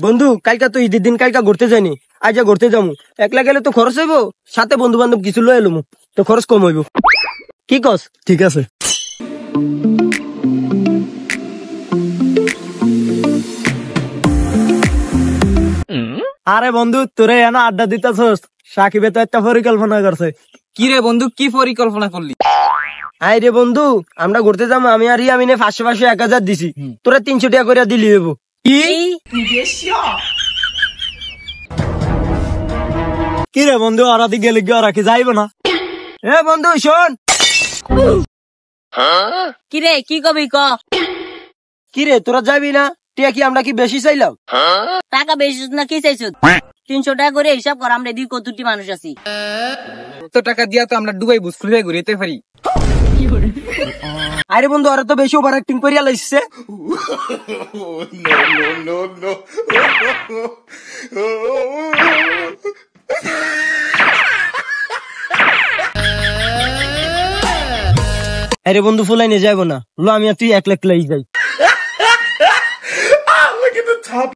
বন্ধু কালকা তো ঈদের দিন কালকা ঘুরতে যাইনি, আজ ঘুরতে যাবো। একলা গেলে তো খরচ হইব, সাথে বন্ধু বান্ধব কিছু লয়ে এলুম, তো খরচ কম হইব। কি কস? ঠিক আছে। আরে বন্ধু তোরে এনা আড্ডা দিতেছস, সাকিবে তো একটা পরিকল্পনা করছে। কি রে বন্ধু, কি পরিকল্পনা করলি? আই রে বন্ধু, আমরা ঘুরতে যাবো, আমি আর ইয়ামিনে 500 1000 দিছি, তোরা 300 টাকা করে দিলি হইব। কি রে বন্ধু, ওরা দি গেলে কি ওরা কি যাইব না? এ বন্ধু শোন। কি রে, কি কবি ক? কি রে তোরা যাবি না? টিয়া কি আমরা কি বেশি চাইলাম? টাকা বেশি না কি চাইছো? 300 টাকা করে হিসাব কর, আমরা এদিকে কতটি মানুষ আছি। তো টাকা দিয়া তো আমরা দুবাই বুঝ খুলে ঘুরে পারি। আরে বন্ধু ওরা তো বেশি ওভার অ্যাক্টিং করিয়া লাইছে। আরে বন্ধু ফুলাই নিয়ে যাবো না, লো আমি আর তুই 1 লাখ লাই যাই।